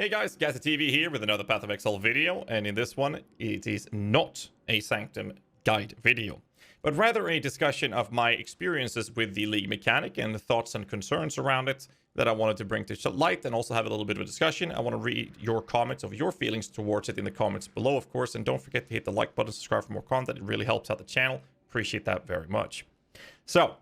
Hey guys, GhazzyTV here with another Path of Exile video, and in this one, it is not a Sanctum guide video, but rather a discussion of my experiences with the League mechanic and the thoughts and concerns around it that I wanted to bring to light and also have a little bit of a discussion. I want to read your comments of your feelings towards it in the comments below, of course, and don't forget to hit the like button, subscribe for more content. It really helps out the channel. Appreciate that very much. So,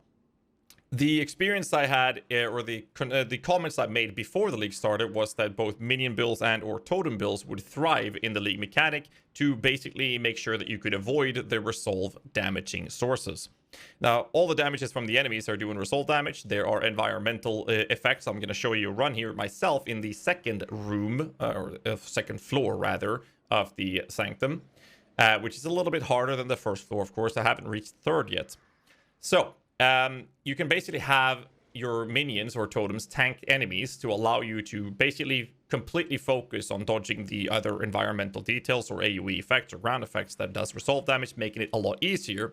the experience I had, or the comments I made before the league started, was that both minion builds and or totem builds would thrive in the league mechanic to basically make sure that you could avoid the resolve damaging sources. Now, all the damages from the enemies are doing resolve damage. There are environmental effects. I'm going to show you a run here myself in the second room, or second floor rather, of the Sanctum, which is a little bit harder than the first floor, of course. I haven't reached third yet. So, you can basically have your minions or totems tank enemies to allow you to basically completely focus on dodging the other environmental details or AoE effects or ground effects that does resolve damage, making it a lot easier.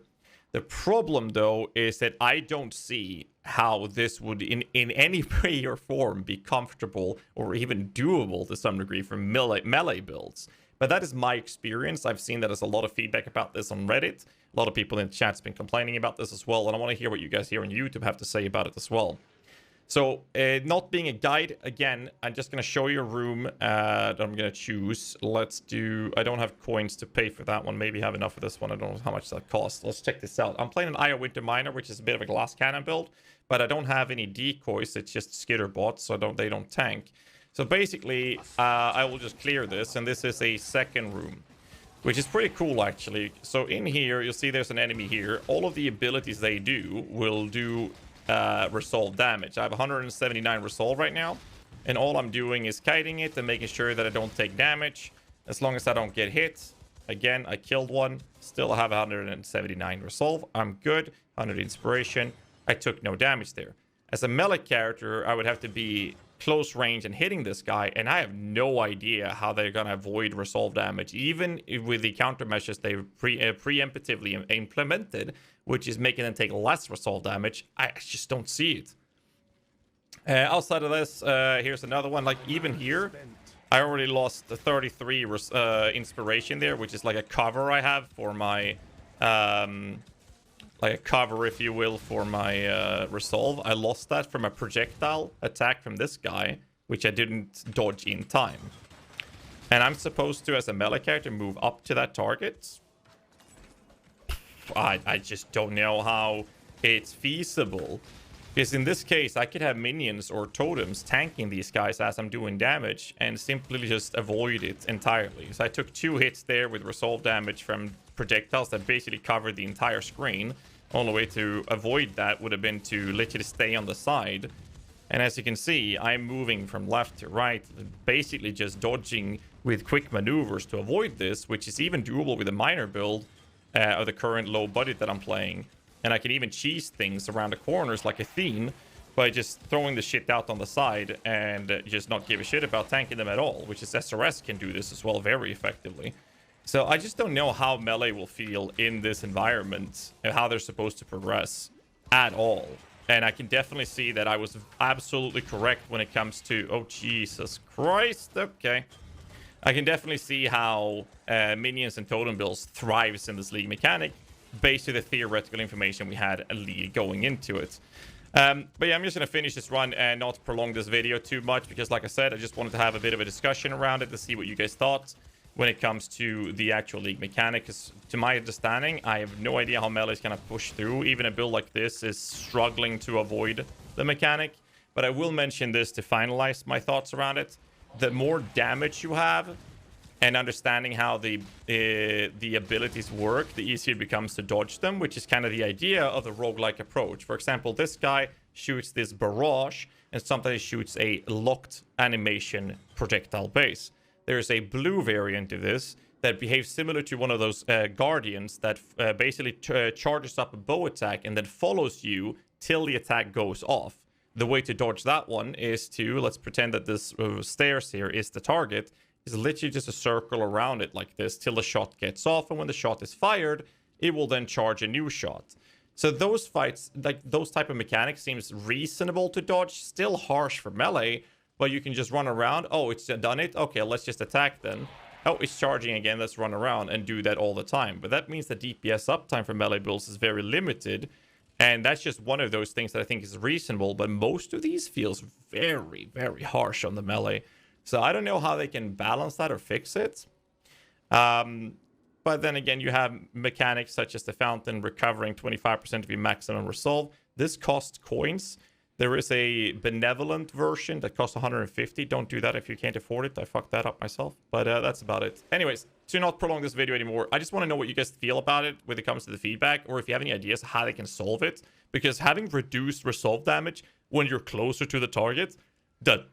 The problem, though, is that I don't see how this would in any way or form be comfortable or even doable to some degree for melee builds. But that is my experience. I've seen that there's a lot of feedback about this on Reddit. A lot of people in the chat's been complaining about this as well. And I want to hear what you guys here on YouTube have to say about it as well. So, not being a guide, again, I'm just going to show you a room that I'm going to choose. Let's do... I don't have coins to pay for that one. Maybe have enough of this one. I don't know how much that costs. Let's check this out. I'm playing an Io Winter Miner, which is a bit of a glass cannon build. But I don't have any decoys. It's just skitter bots, so they don't tank. So basically, I will just clear this, and this is a second room, which is pretty cool, actually. So in here, you'll see there's an enemy here. All of the abilities they do will do resolve damage. I have 179 resolve right now, and all I'm doing is kiting it and making sure that I don't take damage. As long as I don't get hit. Again, I killed one. Still have 179 resolve. I'm good. 100 inspiration. I took no damage there. As a melee character, I would have to be close range and hitting this guy, and I have no idea how they're gonna avoid resolve damage, even with the countermeasures they preemptively implemented, which is making them take less resolve damage. I just don't see it. Outside of this, here's another one. Like, even here, I already lost the 33 inspiration there, which is like a cover I have for my like a cover, if you will, for my resolve. I lost that from a projectile attack from this guy, which I didn't dodge in time. And I'm supposed to, as a melee character, move up to that target. I just don't know how it's feasible. Because in this case, I could have minions or totems tanking these guys as I'm doing damage and simply just avoid it entirely. So I took 2 hits there with resolve damage from projectiles that basically covered the entire screen. Only way to avoid that would have been to literally stay on the side. And as you can see, I'm moving from left to right, basically just dodging with quick maneuvers to avoid this, which is even doable with a minor build of the current low budget that I'm playing. And I can even cheese things around the corners like a Athene by just throwing the shit out on the side and just not give a shit about tanking them at all, which is SRS can do this as well very effectively. So I just don't know how melee will feel in this environment and how they're supposed to progress at all. And I can definitely see that I was absolutely correct when it comes to... Oh, Jesus Christ. Okay. I can definitely see how minions and totem builds thrives in this league mechanic based on the theoretical information we had going into it. But yeah, I'm just going to finish this run and not prolong this video too much because, like I said, I just wanted to have a bit of a discussion around it to see what you guys thought when it comes to the actual league mechanic. Because to my understanding, I have no idea how melee is going to push through. Even a build like this is struggling to avoid the mechanic. But I will mention this to finalize my thoughts around it. The more damage you have and understanding how the abilities work, the easier it becomes to dodge them, which is kind of the idea of the roguelike approach. For example, this guy shoots this barrage, and sometimes shoots a locked animation projectile base. There's a blue variant of this that behaves similar to one of those guardians that basically charges up a bow attack and then follows you till the attack goes off. The way to dodge that one is to, let's pretend that this stairs here is the target, is literally just a circle around it like this till the shot gets off, and when the shot is fired, it will then charge a new shot. So those fights, like those type of mechanics, seems reasonable to dodge, still harsh for melee, but you can just run around. Oh, it's done it. Okay, let's just attack then. Oh, it's charging again. Let's run around and do that all the time. But that means the DPS uptime for melee builds is very limited. And that's just one of those things that I think is reasonable. But most of these feels very, very harsh on the melee. So I don't know how they can balance that or fix it. But then again, you have mechanics such as the fountain recovering 25% of your maximum resolve. This costs coins. There is a benevolent version that costs 150. Don't do that if you can't afford it. I fucked that up myself. But that's about it. Anyways, to not prolong this video anymore, I just want to know what you guys feel about it when it comes to the feedback, or if you have any ideas how they can solve it. Because having reduced resolve damage when you're closer to the target, that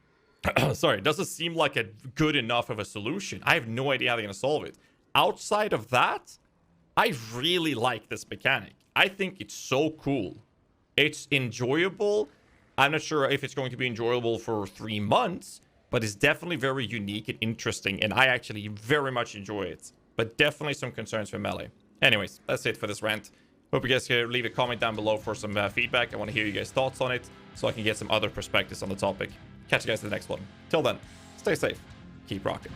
doesn't seem like a good enough of a solution. I have no idea how they're going to solve it. Outside of that, I really like this mechanic. I think it's so cool. It's enjoyable. I'm not sure if it's going to be enjoyable for 3 months, but it's definitely very unique and interesting, and I actually very much enjoy it. But definitely some concerns for melee. Anyways, that's it for this rant. Hope you guys can leave a comment down below for some feedback. I want to hear you guys' thoughts on it, so I can get some other perspectives on the topic. Catch you guys in the next one. Till then, stay safe, keep rocking.